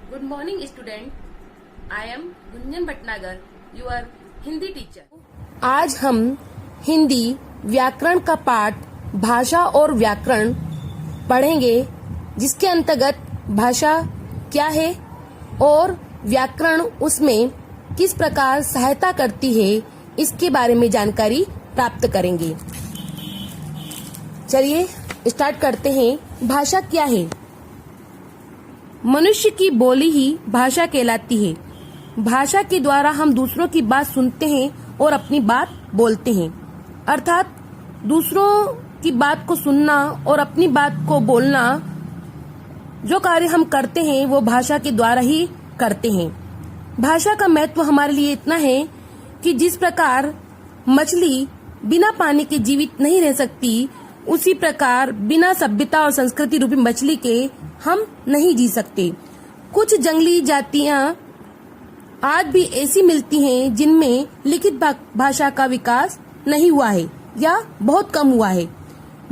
Good morning, student. I am Gunjan Bhatnagar, your Hindi teacher. आज हम हिंदी व्याकरण का पाठ भाषा और व्याकरण पढ़ेंगे, जिसके अंतर्गत भाषा क्या है और व्याकरण उसमें किस प्रकार सहायता करती है, इसके बारे में जानकारी प्राप्त करेंगे। चलिए स्टार्ट करते हैं। भाषा क्या है? मनुष्य की बोली ही भाषा कहलाती है। भाषा के द्वारा हम दूसरों की बात सुनते हैं और अपनी बात बोलते हैं। अर्थात दूसरों की बात को सुनना और अपनी बात को बोलना, जो कार्य हम करते हैं वो भाषा के द्वारा ही करते हैं। भाषा का महत्व हमारे लिए इतना है कि जिस प्रकार मछली बिना पानी के जीवित नहीं रह सकती, उसी प्रकार बिना सभ्यता और संस्कृति रूपी मछली के हम नहीं जी सकते। कुछ जंगली जातियां आज भी ऐसी मिलती हैं जिनमें लिखित भाषा का विकास नहीं हुआ है या बहुत कम हुआ है।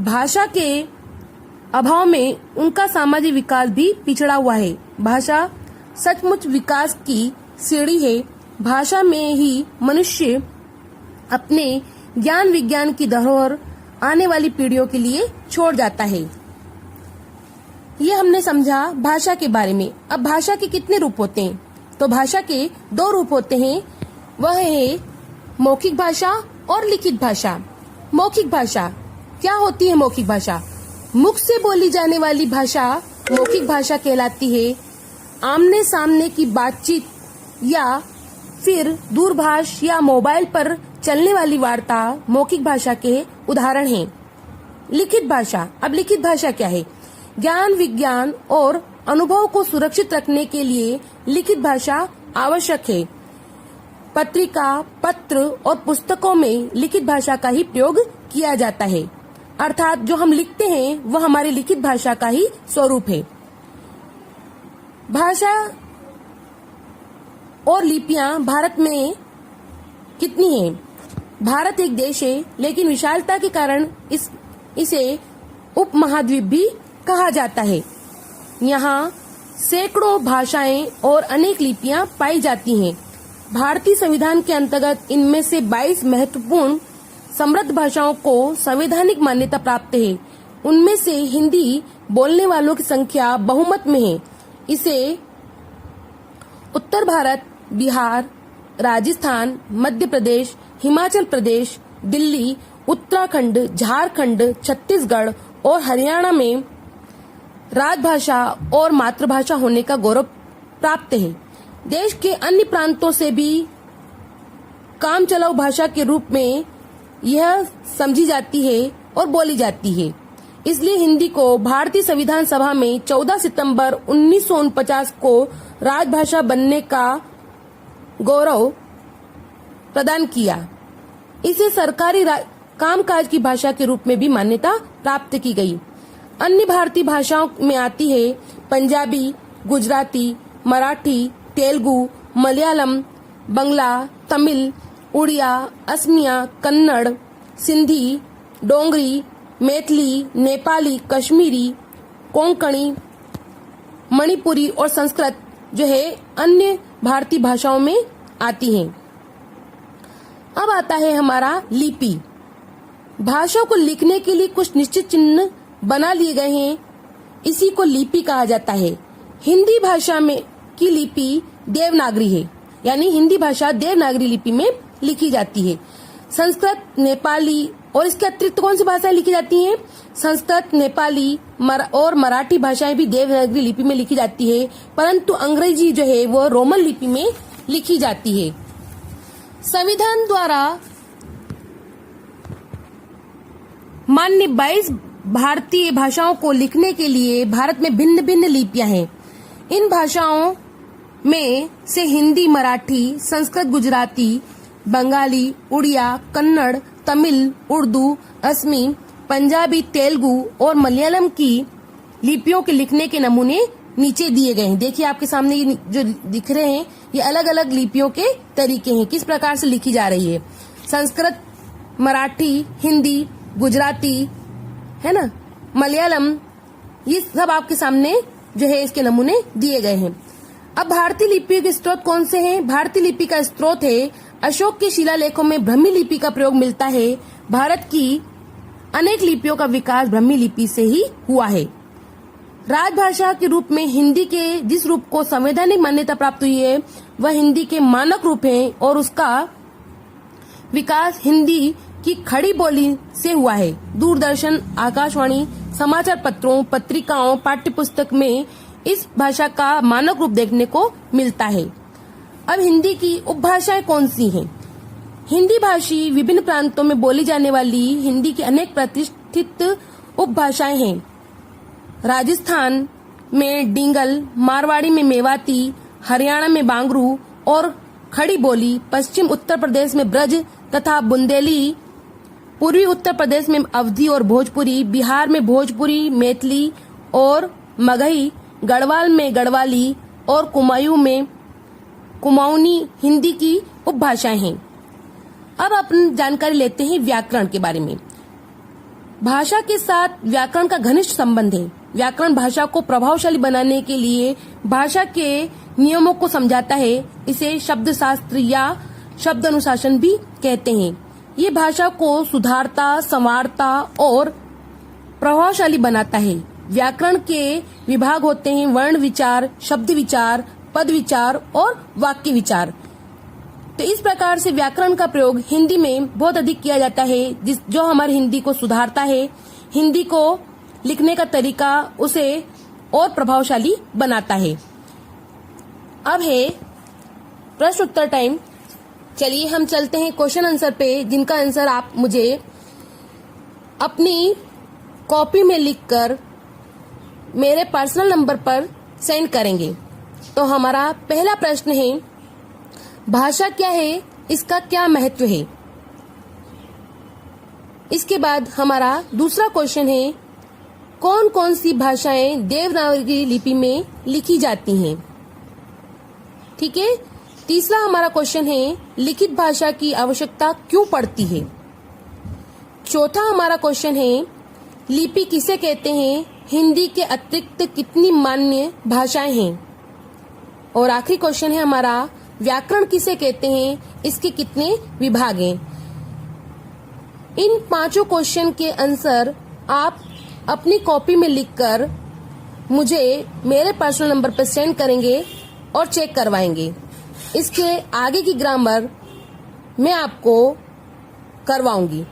भाषा के अभाव में उनका सामाजिक विकास भी पिछड़ा हुआ है। भाषा सचमुच विकास की सीढ़ी है। भाषा में ही मनुष्य अपने ज्ञान विज्ञान की धरोहर आने वाली पीढ़ियों के लिए छोड़ जाता है। ये हमने समझा भाषा के बारे में। अब भाषा के कितने रूप होते हैं? तो भाषा के 2 रूप होते हैं। वह है मौखिक भाषा और लिखित भाषा। मौखिक भाषा क्या होती है? मौखिक भाषा मुख से बोली जाने वाली भाषा मौखिक भाषा कहलाती है। आमने सामने की बातचीत या फिर दूरभाष या मोबाइल पर चलने वाली वार्ता मौखिक भाषा के उदाहरण हैं। लिखित भाषा। अब लिखित भाषा क्या है? ज्ञान विज्ञान और अनुभव को सुरक्षित रखने के लिए लिखित भाषा आवश्यक है। पत्रिका, पत्र और पुस्तकों में लिखित भाषा का ही प्रयोग किया जाता है। अर्थात जो हम लिखते हैं वह हमारी लिखित भाषा का ही स्वरूप है। भाषा और लिपियां भारत में कितनी हैं? भारत एक देश है, लेकिन विशालता के कारण इसे उपमहाद्वीप भी कहा जाता है। यहाँ सैकड़ों भाषाएं और अनेक लिपियां पाई जाती हैं। भारतीय संविधान के अंतर्गत इनमें से 22 महत्वपूर्ण समृद्ध भाषाओं को संवैधानिक मान्यता प्राप्त है। उनमें से हिंदी बोलने वालों की संख्या बहुमत में है। इसे उत्तर भारत, बिहार, राजस्थान, मध्य प्रदेश, हिमाचल प्रदेश, दिल्ली, उत्तराखंड, झारखंड, छत्तीसगढ़ और हरियाणा में राजभाषा और मातृभाषा होने का गौरव प्राप्त है। देश के अन्य प्रांतों से भी काम चलाऊ भाषा के रूप में यह समझी जाती है और बोली जाती है। इसलिए हिंदी को भारतीय संविधान सभा में 14 सितंबर 1949 को राजभाषा बनने का गौरव प्रदान किया। इसे सरकारी कामकाज की भाषा के रूप में भी मान्यता प्राप्त की गई। अन्य भारतीय भाषाओं में आती है पंजाबी, गुजराती, मराठी, तेलुगु, मलयालम, बंगला, तमिल, उड़िया, असमिया, कन्नड़, सिंधी, डोंगरी, मैथिली, नेपाली, कश्मीरी, कोंकणी, मणिपुरी और संस्कृत जो है अन्य भारतीय भाषाओं में आती हैं। अब आता है हमारा लिपि। भाषा को लिखने के लिए कुछ निश्चित चिन्ह बना लिए गए हैं। इसी को लिपि कहा जाता है। हिंदी भाषा में की लिपि देवनागरी है, यानी हिंदी भाषा देवनागरी लिपि में लिखी जाती है। संस्कृत, नेपाली और इसके अतिरिक्त कौन सी भाषाएं लिखी जाती हैं? संस्कृत, नेपाली और मराठी भाषाएं भी देवनागरी लिपि में लिखी जाती है, परंतु अंग्रेजी जो है वो रोमन लिपि में लिखी जाती है। संविधान द्वारा मान्य 22 भारतीय भाषाओं को लिखने के लिए भारत में भिन्न भिन्न लिपियां हैं। इन भाषाओं में से हिंदी, मराठी, संस्कृत, गुजराती, बंगाली, उड़िया, कन्नड़, तमिल, उर्दू, असमी, पंजाबी, तेलुगु और मलयालम की लिपियों के लिखने के नमूने नीचे दिए गए हैं। देखिए आपके सामने ये जो दिख रहे हैं ये अलग अलग लिपियों के तरीके हैं, किस प्रकार से लिखी जा रही है। संस्कृत, मराठी, हिंदी, गुजराती, है ना, मलयालम, ये सब आपके सामने जो है इसके नमूने दिए गए हैं। अब भारतीय लिपि के स्रोत कौन से हैं? भारतीय लिपि का स्रोत है अशोक के शिलालेखों में ब्राह्मी लिपि का प्रयोग मिलता है। भारत की अनेक लिपियों का विकास ब्राह्मी लिपि से ही हुआ है। राजभाषा के रूप में हिंदी के जिस रूप को संवैधानिक मान्यता प्राप्त हुई है वह हिंदी के मानक रूप है और उसका विकास हिंदी की खड़ी बोली से हुआ है। दूरदर्शन, आकाशवाणी, समाचार पत्रों, पत्रिकाओं, पाठ्यपुस्तक में इस भाषा का मानक रूप देखने को मिलता है। अब हिंदी की उपभाषाएं कौन सी हैं? हिंदी भाषी विभिन्न प्रांतों में बोली जाने वाली हिंदी की अनेक प्रतिष्ठित उपभाषाएं हैं। राजस्थान में डिंगल, मारवाड़ी में मेवाती, हरियाणा में बांगरू और खड़ी बोली, पश्चिम उत्तर प्रदेश में ब्रज तथा बुंदेली, पूर्वी उत्तर प्रदेश में अवधी और भोजपुरी, बिहार में भोजपुरी, मैथिली और मगही, गढ़वाल में गढ़वाली और कुमाऊं में कुमाऊनी हिंदी की उपभाषाएं हैं। अब अपन जानकारी लेते हैं व्याकरण के बारे में। भाषा के साथ व्याकरण का घनिष्ठ संबंध है। व्याकरण भाषा को प्रभावशाली बनाने के लिए भाषा के नियमों को समझाता है। इसे शब्द शास्त्र या शब्द अनुशासन भी कहते हैं। ये भाषा को सुधारता, संवारता और प्रभावशाली बनाता है। व्याकरण के विभाग होते हैं वर्ण विचार, शब्द विचार, पद विचार और वाक्य विचार। तो इस प्रकार से व्याकरण का प्रयोग हिंदी में बहुत अधिक किया जाता है, जो हमारी हिंदी को सुधारता है, हिंदी को लिखने का तरीका उसे और प्रभावशाली बनाता है। अब है प्रश्न उत्तर टाइम। चलिए हम चलते हैं क्वेश्चन आंसर पे, जिनका आंसर आप मुझे अपनी कॉपी में लिखकर मेरे पर्सनल नंबर पर सेंड करेंगे। तो हमारा पहला प्रश्न है, भाषा क्या है, इसका क्या महत्व है। इसके बाद हमारा दूसरा क्वेश्चन है, कौन कौन सी भाषाएं देवनागरी लिपि में लिखी जाती हैं। ठीक है। तीसरा हमारा क्वेश्चन है, लिखित भाषा की आवश्यकता क्यों पड़ती है। चौथा हमारा क्वेश्चन है, लिपि किसे कहते हैं, हिंदी के अतिरिक्त कितनी मान्य भाषाएं हैं। और आखिरी क्वेश्चन है हमारा, व्याकरण किसे कहते हैं, इसके कितने विभाग हैं। इन पांचों क्वेश्चन के आंसर आप अपनी कॉपी में लिखकर मुझे मेरे पर्सनल नंबर पर सेंड करेंगे और चेक करवाएंगे। इसके आगे की ग्रामर मैं आपको करवाऊंगी।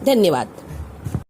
धन्यवाद।